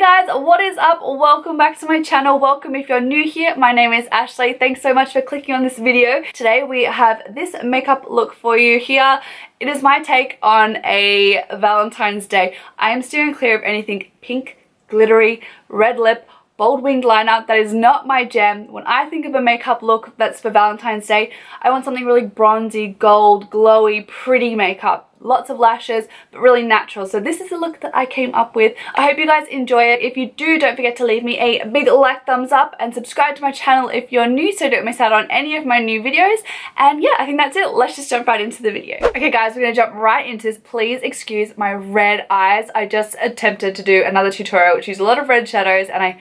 guys, what is up? Welcome back to my channel. Welcome if you're new here. My name is Ashlee. Thanks so much for clicking on this video. Today we have this makeup look for you here. It is my take on a Valentine's Day. I am steering clear of anything pink, glittery, red lip, bold winged liner. That is not my jam. When I think of a makeup look that's for Valentine's Day, I want something really bronzy, gold, glowy, pretty makeup. Lots of lashes, but really natural. So this is the look that I came up with. I hope you guys enjoy it. If you do, don't forget to leave me a big like, thumbs up, and subscribe to my channel if you're new so don't miss out on any of my new videos. And yeah, I think that's it. Let's just jump right into the video. Okay guys, we're gonna jump right into this. Please excuse my red eyes. I just attempted to do another tutorial which used a lot of red shadows and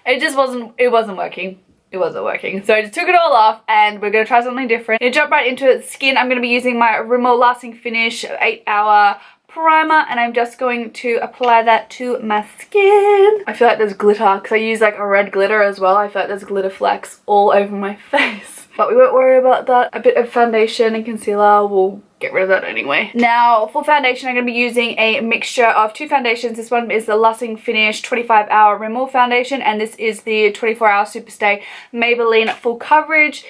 it wasn't working. It wasn't working. So I just took it all off and we're going to try something different. To jump right into it, skin, I'm going to be using my Rimmel Lasting Finish 8-hour primer and I'm just going to apply that to my skin. I feel like there's glitter because I use like a red glitter as well. I feel like there's glitter flecks all over my face. But we won't worry about that. A bit of foundation and concealer will get rid of that anyway. Now for foundation, I'm going to be using a mixture of two foundations. This one is the Lasting Finish 25-hour Rimmel foundation and this is the 24-hour Superstay Maybelline Full Coverage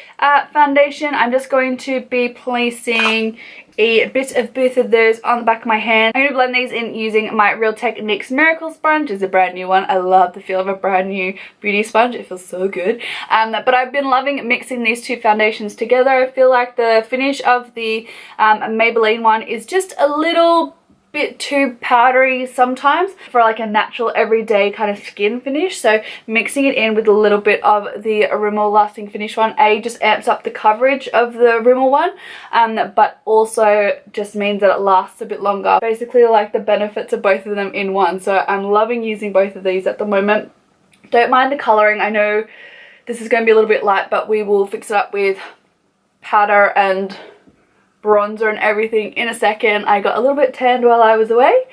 foundation. I'm just going to be placing a bit of both of those on the back of my hand. I'm going to blend these in using my Real Techniques Miracle Sponge. It's a brand new one. I love the feel of a brand new beauty sponge. It feels so good. But I've been loving mixing these two foundations together. I feel like the finish of the Maybelline one is just a little bit too powdery sometimes for like a natural everyday kind of skin finish. So mixing it in with a little bit of the Rimmel Lasting Finish one, just amps up the coverage of the Rimmel one, but also just means that it lasts a bit longer. Basically like the benefits of both of them in one. So I'm loving using both of these at the moment. Don't mind the colouring. I know this is going to be a little bit light, but we will fix it up with powder and bronzer and everything in a second. I got a little bit tanned while I was away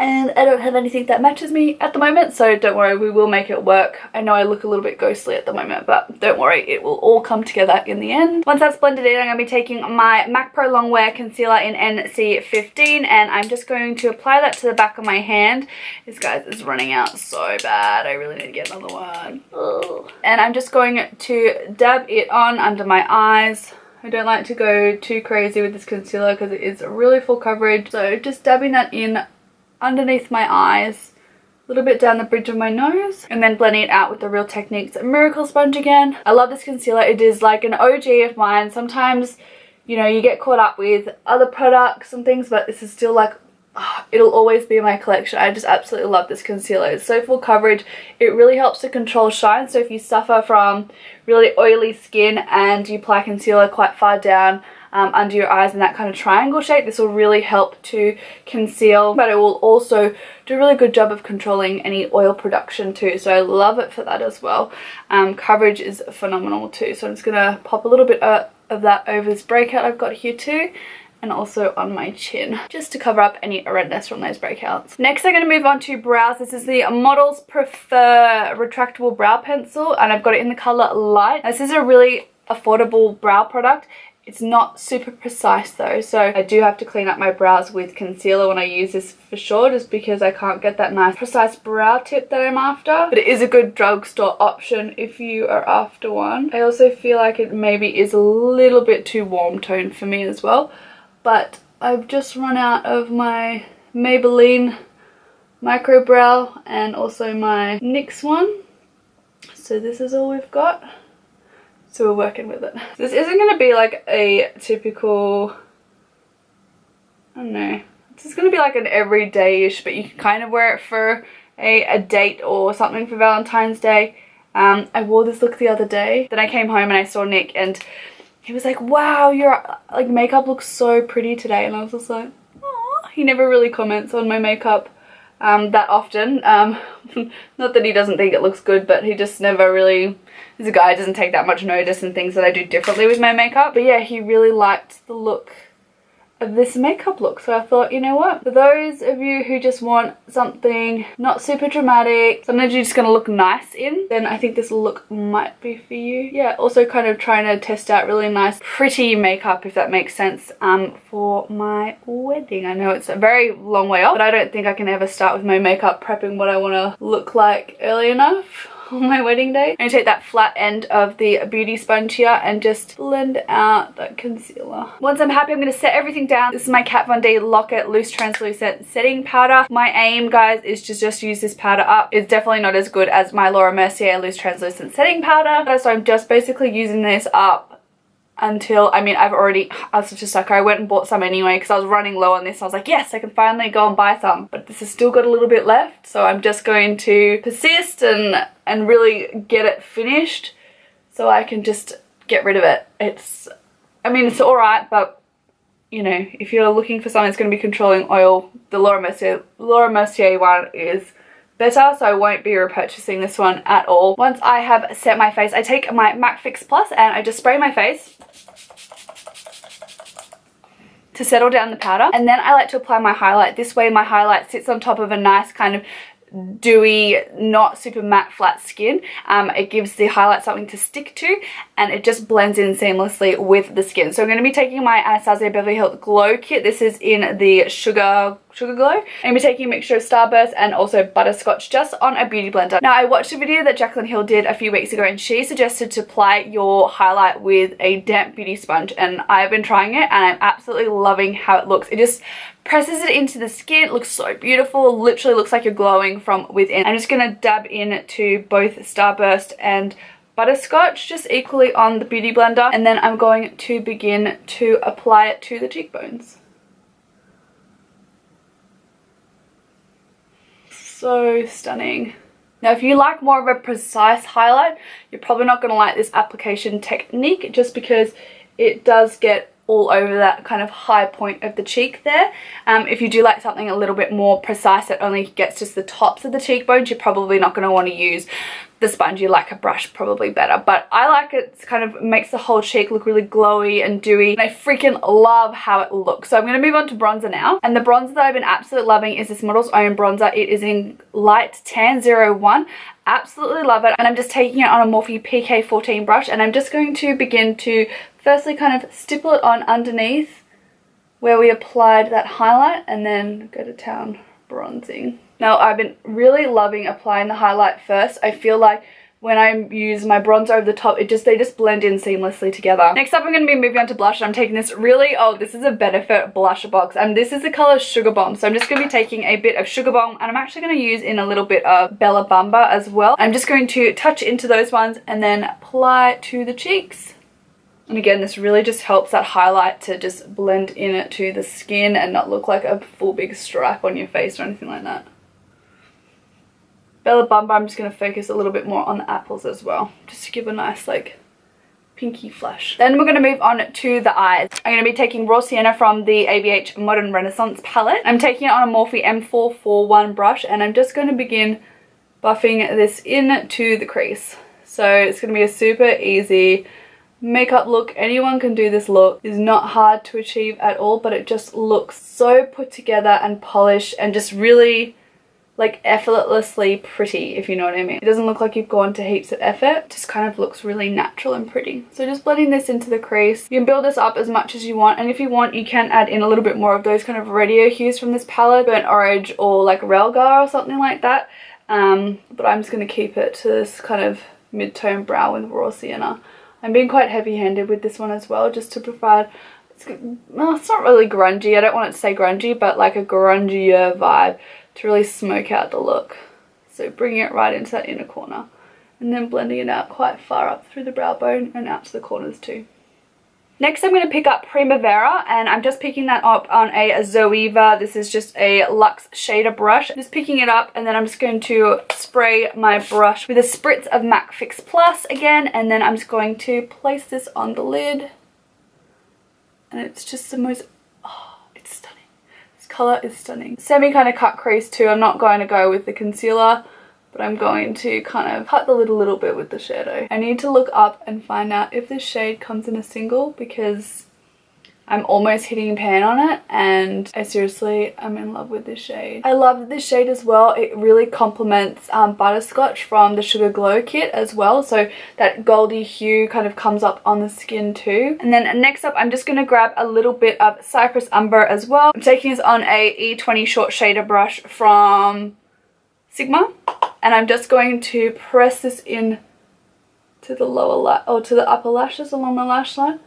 and I don't have anything that matches me at the moment, so don't worry, we will make it work. I know I look a little bit ghostly at the moment, but don't worry, it will all come together in the end. Once that's blended in, I'm going to be taking my MAC Pro Longwear concealer in NC15 and I'm just going to apply that to the back of my hand. This guys is running out so bad. I really need to get another one. Ugh. And I'm just going to dab it on under my eyes. I don't like to go too crazy with this concealer because it is really full coverage. So just dabbing that in underneath my eyes, a little bit down the bridge of my nose, and then blending it out with the Real Techniques Miracle Sponge again. I love this concealer. It is like an OG of mine. Sometimes, you know, you get caught up with other products and things, but this is still like, it'll always be in my collection. I just absolutely love this concealer. It's so full coverage. It really helps to control shine. So if you suffer from really oily skin and you apply concealer quite far down under your eyes in that kind of triangle shape, this will really help to conceal, but it will also do a really good job of controlling any oil production too. So I love it for that as well. Coverage is phenomenal too. So I'm just gonna pop a little bit of that over this breakout I've got here too, and also on my chin, just to cover up any redness from those breakouts. Next, I'm going to move on to brows. This is the Models Prefer Retractable Brow Pencil, and I've got it in the colour Light. This is a really affordable brow product. It's not super precise though, so I do have to clean up my brows with concealer when I use this for sure, just because I can't get that nice precise brow tip that I'm after. But it is a good drugstore option if you are after one. I also feel like it maybe is a little bit too warm toned for me as well. But I've just run out of my Maybelline micro brow and also my NYX one. So this is all we've got. So we're working with it. This isn't going to be like a typical, I don't know, this is going to be like an everyday-ish, but you can kind of wear it for a date or something for Valentine's Day. I wore this look the other day. Then I came home and I saw Nick and he was like, wow, your like makeup looks so pretty today. And I was just like, aw. He never really comments on my makeup that often. Not that he doesn't think it looks good, but he just never really, he's a guy who doesn't take that much notice in things that I do differently with my makeup. But yeah, he really liked the look of this makeup look. So I thought, you know what, for those of you who just want something not super dramatic, something you're just gonna look nice in, then I think this look might be for you. Yeah, also kind of trying to test out really nice pretty makeup, if that makes sense, for my wedding. I know it's a very long way off, but I don't think I can ever start with my makeup prepping what I want to look like early enough on my wedding day. I'm going to take that flat end of the beauty sponge here and just blend out that concealer. Once I'm happy, I'm going to set everything down. This is my Kat Von D Lock-It Loose Translucent Setting Powder. My aim, guys, is to just use this powder up. It's definitely not as good as my Laura Mercier Loose Translucent Setting Powder. So I'm just basically using this up until, I mean, I was such a sucker. I went and bought some anyway because I was running low on this. I was like, yes, I can finally go and buy some. But this has still got a little bit left. So I'm just going to persist and really get it finished so I can just get rid of it. I mean, it's alright, but you know, if you're looking for something that's going to be controlling oil, the Laura Mercier one is better, so I won't be repurchasing this one at all. Once I have set my face, I take my MAC Fix Plus and I just spray my face to settle down the powder, and then I like to apply my highlight. This way my highlight sits on top of a nice kind of dewy, not super matte flat skin. It gives the highlight something to stick to and it just blends in seamlessly with the skin. So I'm going to be taking my Anastasia Beverly Hills Glow Kit. This is in the Sugar Glow. I'm going to be taking a mixture of Starburst and also Butterscotch just on a beauty blender. Now I watched a video that Jaclyn Hill did a few weeks ago and she suggested to apply your highlight with a damp beauty sponge, and I've been trying it and I'm absolutely loving how it looks. It just presses it into the skin. It looks so beautiful. Literally looks like you're glowing from within. I'm just going to dab into both Starburst and Butterscotch just equally on the beauty blender, and then I'm going to begin to apply it to the cheekbones. So stunning. Now if you like more of a precise highlight, you're probably not going to like this application technique just because it does get all over that kind of high point of the cheek there. If you do like something a little bit more precise that only gets just the tops of the cheekbones, you're probably not going to want to use the sponge. You like a brush probably better, but I like it. It kind of makes the whole cheek look really glowy and dewy, and I freaking love how it looks. So I'm going to move on to bronzer now, and the bronzer that I've been absolutely loving is this Model's Own bronzer. It is in Light Tan 01. Absolutely love it, and I'm just taking it on a Morphe PK14 brush, and I'm just going to begin to firstly kind of stipple it on underneath where we applied that highlight, and then go to town bronzing. Now I've been really loving applying the highlight first. I feel like when I use my bronzer over the top, they just blend in seamlessly together. Next up, I'm going to be moving on to blush. I'm taking this this is a Benefit blusher box, and this is the color Sugar Bomb. So I'm just going to be taking a bit of Sugar Bomb, and I'm actually going to use in a little bit of Bella Bumba as well. I'm just going to touch into those ones and then apply it to the cheeks. And again, this really just helps that highlight to just blend in it to the skin and not look like a full big stripe on your face or anything like that. Bella Bumba, I'm just going to focus a little bit more on the apples as well, just to give a nice like pinky flush. Then we're going to move on to the eyes. I'm going to be taking Raw Sienna from the ABH Modern Renaissance palette. I'm taking it on a Morphe M441 brush, and I'm just going to begin buffing this into the crease. So it's going to be a super easy makeup look. Anyone can do this look. It's not hard to achieve at all, but it just looks so put together and polished and just really like effortlessly pretty, if you know what I mean. It doesn't look like you've gone to heaps of effort. It just kind of looks really natural and pretty. So just blending this into the crease. You can build this up as much as you want, and if you want, you can add in a little bit more of those kind of radio hues from this palette, burnt orange or like Relgar or something like that. But I'm just going to keep it to this kind of mid-tone brow with Raw Sienna. I'm being quite heavy-handed with this one as well, just to provide, well, it's not really grungy. I don't want it to say grungy, but like a grungier vibe to really smoke out the look. So bringing it right into that inner corner and then blending it out quite far up through the brow bone and out to the corners too. Next, I'm going to pick up Primavera, and I'm just picking that up on a Zoeva. This is just a Luxe shader brush. Just picking it up, and then I'm just going to spray my brush with a spritz of MAC Fix Plus again, and then I'm just going to place this on the lid. And it's just the most, oh, it's stunning. This color is stunning. Semi kind of cut crease too. I'm not going to go with the concealer, but I'm going to kind of cut the lid a little bit with the shadow. I need to look up and find out if this shade comes in a single, because I'm almost hitting pan on it, and I seriously am in love with this shade. I love this shade as well. It really complements Butterscotch from the Sugar Glow kit as well, so that goldy hue kind of comes up on the skin too. And then next up, I'm just going to grab a little bit of Cypress Umber as well. I'm taking this on a E20 short shader brush from Sigma, and I'm just going to press this in to the to the upper lashes along the lash line,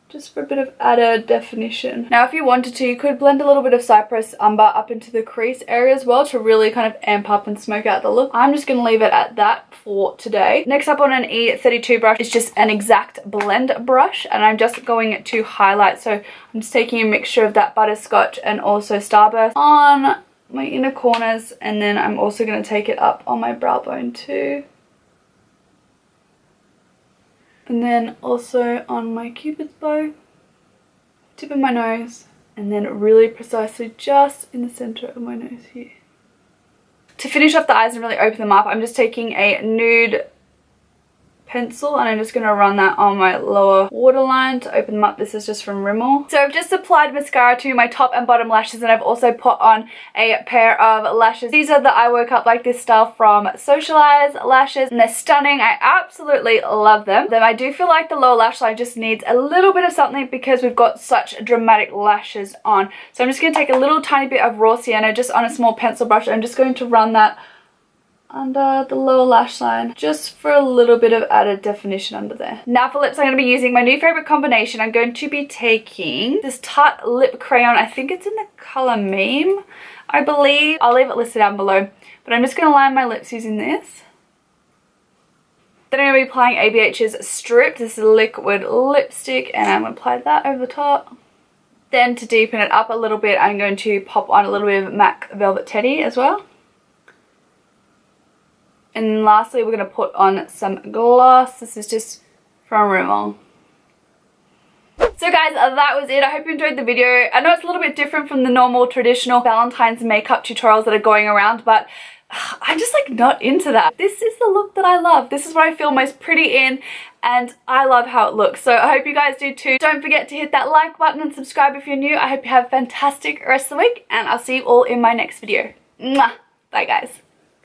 just for a bit of added definition. Now if you wanted to, you could blend a little bit of Cypress Umber up into the crease area as well to really kind of amp up and smoke out the look. I'm just going to leave it at that for today. Next up on an E32 brush is just an exact blend brush, and I'm just going to highlight. So I'm just taking a mixture of that Butterscotch and also Starburst on my inner corners, and then I'm also going to take it up on my brow bone too. And then also on my cupid's bow, tip of my nose, and then really precisely just in the center of my nose here. To finish off the eyes and really open them up, I'm just taking a nude pencil and I'm just going to run that on my lower waterline to open them up. This is just from Rimmel. So I've just applied mascara to my top and bottom lashes, and I've also put on a pair of lashes. These are the I Woke Up Like This style from Socialize lashes, and they're stunning. I absolutely love them. Then I do feel like the lower lash line just needs a little bit of something because we've got such dramatic lashes on. So I'm just going to take a little tiny bit of raw sienna just on a small pencil brush. I'm just going to run that under the lower lash line just for a little bit of added definition under there. Now for lips, I'm going to be using my new favorite combination. I'm going to be taking this Tarte lip crayon. I think it's in the color Meme, I believe. I'll leave it listed down below, but I'm just going to line my lips using this. Then I'm going to be applying ABH's Strip. This is a liquid lipstick, and I'm going to apply that over the top. Then to deepen it up a little bit, I'm going to pop on a little bit of MAC Velvet Teddy as well. And lastly, we're going to put on some gloss. This is just from Rimmel. So guys, that was it. I hope you enjoyed the video. I know it's a little bit different from the normal traditional Valentine's makeup tutorials that are going around, but I'm just like not into that. This is the look that I love. This is what I feel most pretty in, and I love how it looks. So I hope you guys do too. Don't forget to hit that like button and subscribe if you're new. I hope you have a fantastic rest of the week, and I'll see you all in my next video. Mwah! Bye guys.